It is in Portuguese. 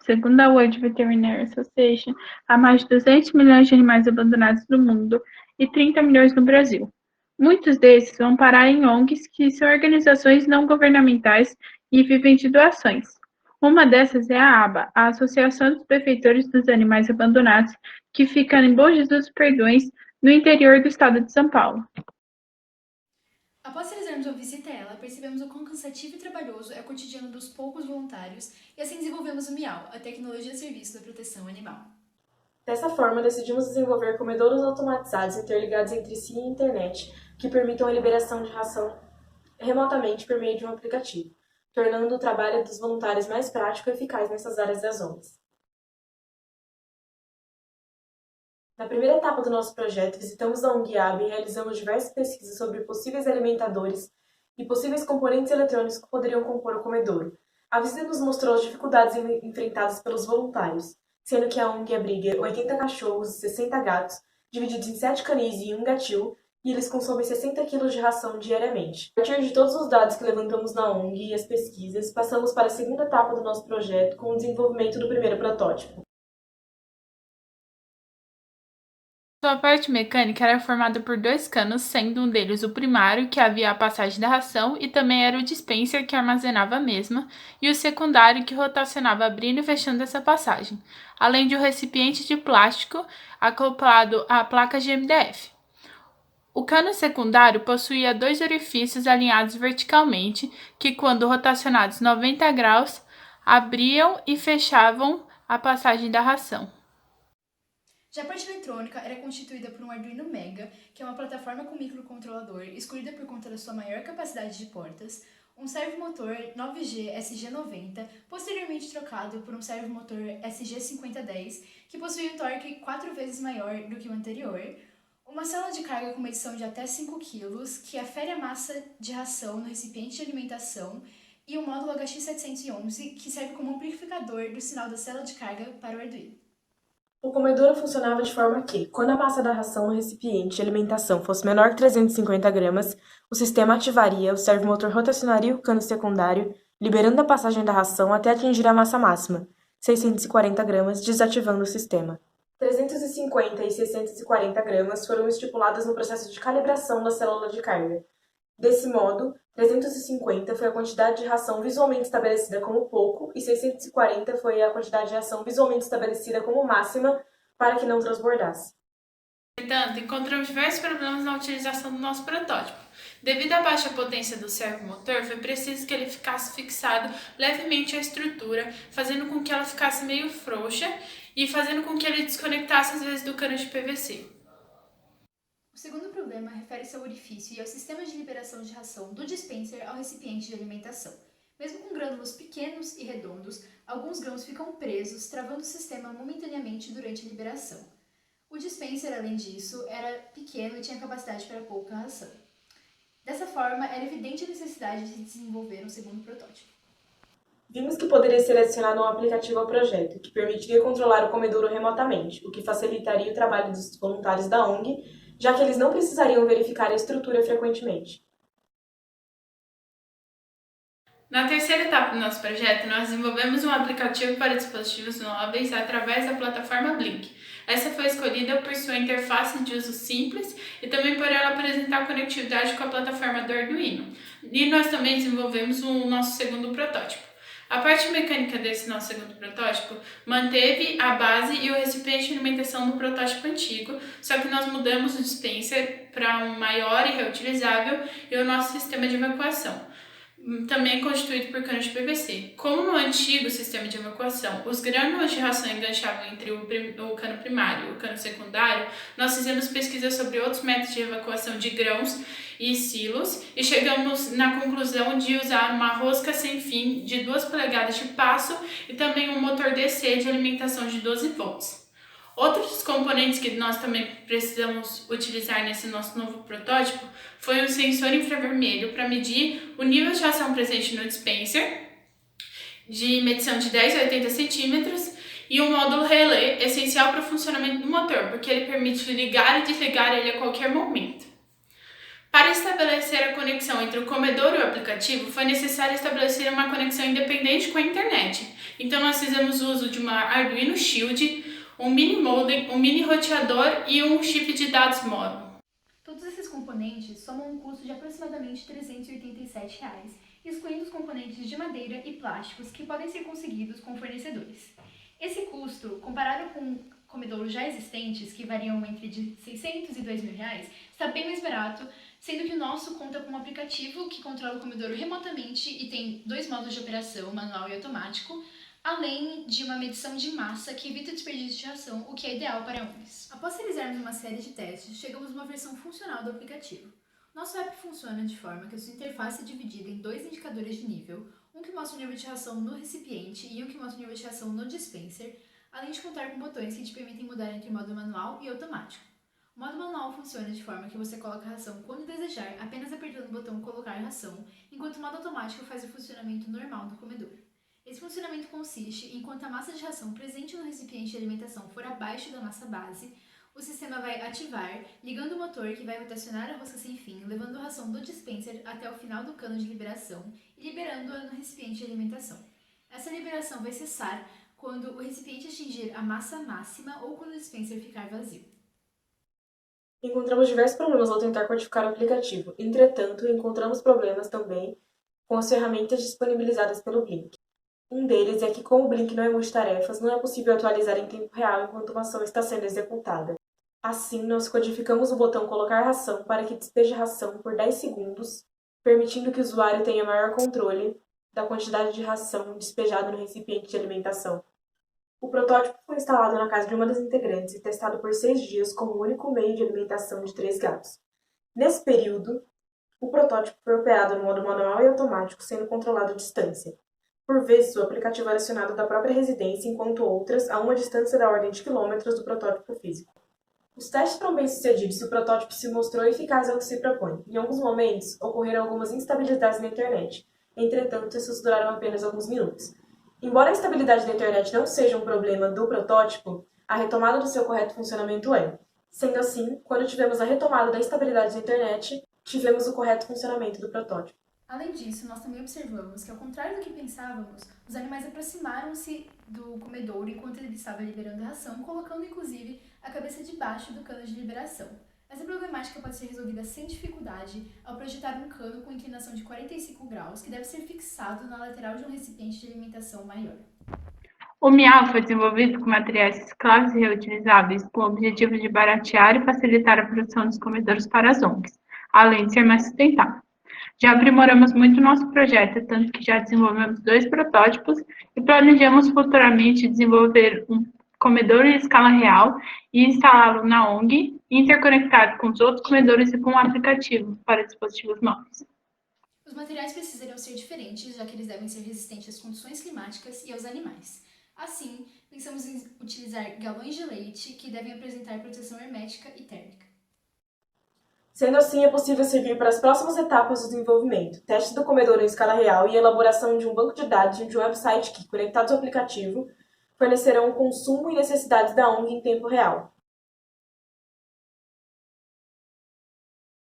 Segundo a World Veterinary Association, há mais de 200 milhões de animais abandonados no mundo e 30 milhões no Brasil. Muitos desses vão parar em ONGs, que são organizações não governamentais e vivem de doações. Uma dessas é a ABA, a Associação dos Benfeitores dos Animais Abandonados, que fica em Bom Jesus dos Perdões, no interior do estado de São Paulo. Após realizarmos uma visita a ela, percebemos o quão cansativo e trabalhoso é o cotidiano dos poucos voluntários e assim desenvolvemos o MIAU, a tecnologia a serviço da proteção animal. Dessa forma, decidimos desenvolver comedouros automatizados interligados entre si e a internet, que permitam a liberação de ração remotamente por meio de um aplicativo, tornando o trabalho dos voluntários mais prático e eficaz nessas áreas das ONGs. Na primeira etapa do nosso projeto, visitamos a ONG AB e realizamos diversas pesquisas sobre possíveis alimentadores e possíveis componentes eletrônicos que poderiam compor o comedouro. A visita nos mostrou as dificuldades enfrentadas pelos voluntários, sendo que a ONG abriga 80 cachorros e 60 gatos, divididos em 7 canis e 1 gatil, e eles consomem 60 kg de ração diariamente. A partir de todos os dados que levantamos na ONG e as pesquisas, passamos para a segunda etapa do nosso projeto com o desenvolvimento do primeiro protótipo. Sua parte mecânica era formada por 2 canos, sendo um deles o primário, que havia a passagem da ração, e também era o dispenser, que armazenava a mesma, e o secundário, que rotacionava abrindo e fechando essa passagem, além de um recipiente de plástico acoplado à placa de MDF. O cano secundário possuía 2 orifícios alinhados verticalmente, que, quando rotacionados 90 graus, abriam e fechavam a passagem da ração. Já a parte eletrônica era constituída por um Arduino Mega, que é uma plataforma com microcontrolador escolhida por conta da sua maior capacidade de portas, um servomotor 9G SG90, posteriormente trocado por um servomotor SG5010, que possui um torque 4 vezes maior do que o anterior, uma célula de carga com medição de até 5 kg, que afere a massa de ração no recipiente de alimentação, e o módulo HX711, que serve como amplificador do sinal da célula de carga para o Arduino. O comedouro funcionava de forma que, quando a massa da ração no recipiente de alimentação fosse menor que 350 gramas, o sistema ativaria, o servomotor rotacionaria o cano secundário, liberando a passagem da ração até atingir a massa máxima, 640 gramas, desativando o sistema. 350 e 640 gramas foram estipuladas no processo de calibração da célula de carga. Desse modo, 350 foi a quantidade de ração visualmente estabelecida como pouco e 640 foi a quantidade de ração visualmente estabelecida como máxima para que não transbordasse. Entretanto, encontramos diversos problemas na utilização do nosso protótipo. Devido à baixa potência do servomotor, foi preciso que ele ficasse fixado levemente à estrutura, fazendo com que ela ficasse meio frouxa e fazendo com que ele desconectasse às vezes do cano de PVC. O segundo problema refere-se ao orifício e ao sistema de liberação de ração do dispenser ao recipiente de alimentação. Mesmo com grânulos pequenos e redondos, alguns grãos ficam presos, travando o sistema momentaneamente durante a liberação. O dispenser, além disso, era pequeno e tinha capacidade para pouca ração. Dessa forma, era evidente a necessidade de desenvolver um segundo protótipo. Vimos que poderia ser adicionado um aplicativo ao projeto, que permitiria controlar o comedouro remotamente, o que facilitaria o trabalho dos voluntários da ONG, já que eles não precisariam verificar a estrutura frequentemente. Na terceira etapa do nosso projeto, nós desenvolvemos um aplicativo para dispositivos móveis através da plataforma Blink. Essa foi escolhida por sua interface de uso simples e também por ela apresentar conectividade com a plataforma do Arduino. E nós também desenvolvemos o nosso segundo protótipo. A parte mecânica desse nosso segundo protótipo manteve a base e o recipiente de alimentação do protótipo antigo, só que nós mudamos o dispenser para um maior e reutilizável e o nosso sistema de evacuação, também constituído por canos de PVC. Como no antigo sistema de evacuação, os grânulos de ração enganchavam entre o cano primário e o cano secundário, nós fizemos pesquisas sobre outros métodos de evacuação de grãos e silos e chegamos na conclusão de usar uma rosca sem fim de 2 polegadas de passo e também um motor DC de alimentação de 12 volts. Outros componentes que nós também precisamos utilizar nesse nosso novo protótipo foi um sensor infravermelho para medir o nível de ração presente no dispenser, de medição de 10 a 80 centímetros, e um módulo relé essencial para o funcionamento do motor, porque ele permite ligar e desligar ele a qualquer momento. Para estabelecer a conexão entre o comedor e o aplicativo, foi necessário estabelecer uma conexão independente com a internet. Então nós fizemos uso de uma Arduino Shield, um mini modem, um mini roteador e um chip de dados móvel. Todos esses componentes somam um custo de aproximadamente R$ 387, excluindo os componentes de madeira e plásticos que podem ser conseguidos com fornecedores. Esse custo, comparado com comedouros já existentes, que variam entre de R$ 600 e R$ 2.000, está bem mais barato, sendo que o nosso conta com um aplicativo que controla o comedouro remotamente e tem 2 modos de operação, manual e automático, além de uma medição de massa que evita o desperdício de ração, o que é ideal para ONGs. Após realizarmos uma série de testes, chegamos a uma versão funcional do aplicativo. Nosso app funciona de forma que a sua interface é dividida em 2 indicadores de nível, um que mostra o nível de ração no recipiente e um que mostra o nível de ração no dispenser, além de contar com botões que te permitem mudar entre modo manual e automático. O modo manual funciona de forma que você coloca a ração quando desejar, apenas apertando o botão colocar ração, enquanto o modo automático faz o funcionamento normal do comedor. Esse funcionamento consiste em quanto a massa de ração presente no recipiente de alimentação for abaixo da massa base, o sistema vai ativar, ligando o motor que vai rotacionar a rosca sem fim, levando a ração do dispenser até o final do cano de liberação e liberando-a no recipiente de alimentação. Essa liberação vai cessar quando o recipiente atingir a massa máxima ou quando o dispenser ficar vazio. Encontramos diversos problemas ao tentar codificar o aplicativo. Entretanto, encontramos problemas também com as ferramentas disponibilizadas pelo Blink. Um deles é que, como o Blink não é multitarefas, não é possível atualizar em tempo real enquanto uma ação está sendo executada. Assim, nós codificamos o botão colocar ração para que despeje ração por 10 segundos, permitindo que o usuário tenha maior controle da quantidade de ração despejada no recipiente de alimentação. O protótipo foi instalado na casa de uma das integrantes e testado por 6 dias como o único meio de alimentação de 3 gatos. Nesse período, o protótipo foi operado no modo manual e automático, sendo controlado à distância. Por vezes, o aplicativo era acionado da própria residência, enquanto outras a uma distância da ordem de quilômetros do protótipo físico. Os testes foram bem-sucedidos e o protótipo se mostrou eficaz ao que se propõe. Em alguns momentos, ocorreram algumas instabilidades na internet. Entretanto, essas duraram apenas alguns minutos. Embora a estabilidade da internet não seja um problema do protótipo, a retomada do seu correto funcionamento é. Sendo assim, quando tivemos a retomada da estabilidade da internet, tivemos o correto funcionamento do protótipo. Além disso, nós também observamos que, ao contrário do que pensávamos, os animais aproximaram-se do comedouro enquanto ele estava liberando a ração, colocando inclusive a cabeça debaixo do cano de liberação. Essa problemática pode ser resolvida sem dificuldade ao projetar um cano com inclinação de 45 graus, que deve ser fixado na lateral de um recipiente de alimentação maior. O Miau foi desenvolvido com materiais recicláveis e reutilizáveis, com o objetivo de baratear e facilitar a produção dos comedouros para as ONGs, além de ser mais sustentável. Já aprimoramos muito o nosso projeto, tanto que já desenvolvemos 2 protótipos e planejamos futuramente desenvolver um comedor em escala real e instalá-lo na ONG, interconectado com os outros comedores e com um aplicativo para dispositivos móveis. Os materiais precisariam ser diferentes, já que eles devem ser resistentes às condições climáticas e aos animais. Assim, pensamos em utilizar galões de leite que devem apresentar proteção hermética e térmica. Sendo assim, é possível seguir para as próximas etapas do desenvolvimento, teste do comedouro em escala real e elaboração de um banco de dados de um website que, conectados ao aplicativo, fornecerão o consumo e necessidades da ONG em tempo real.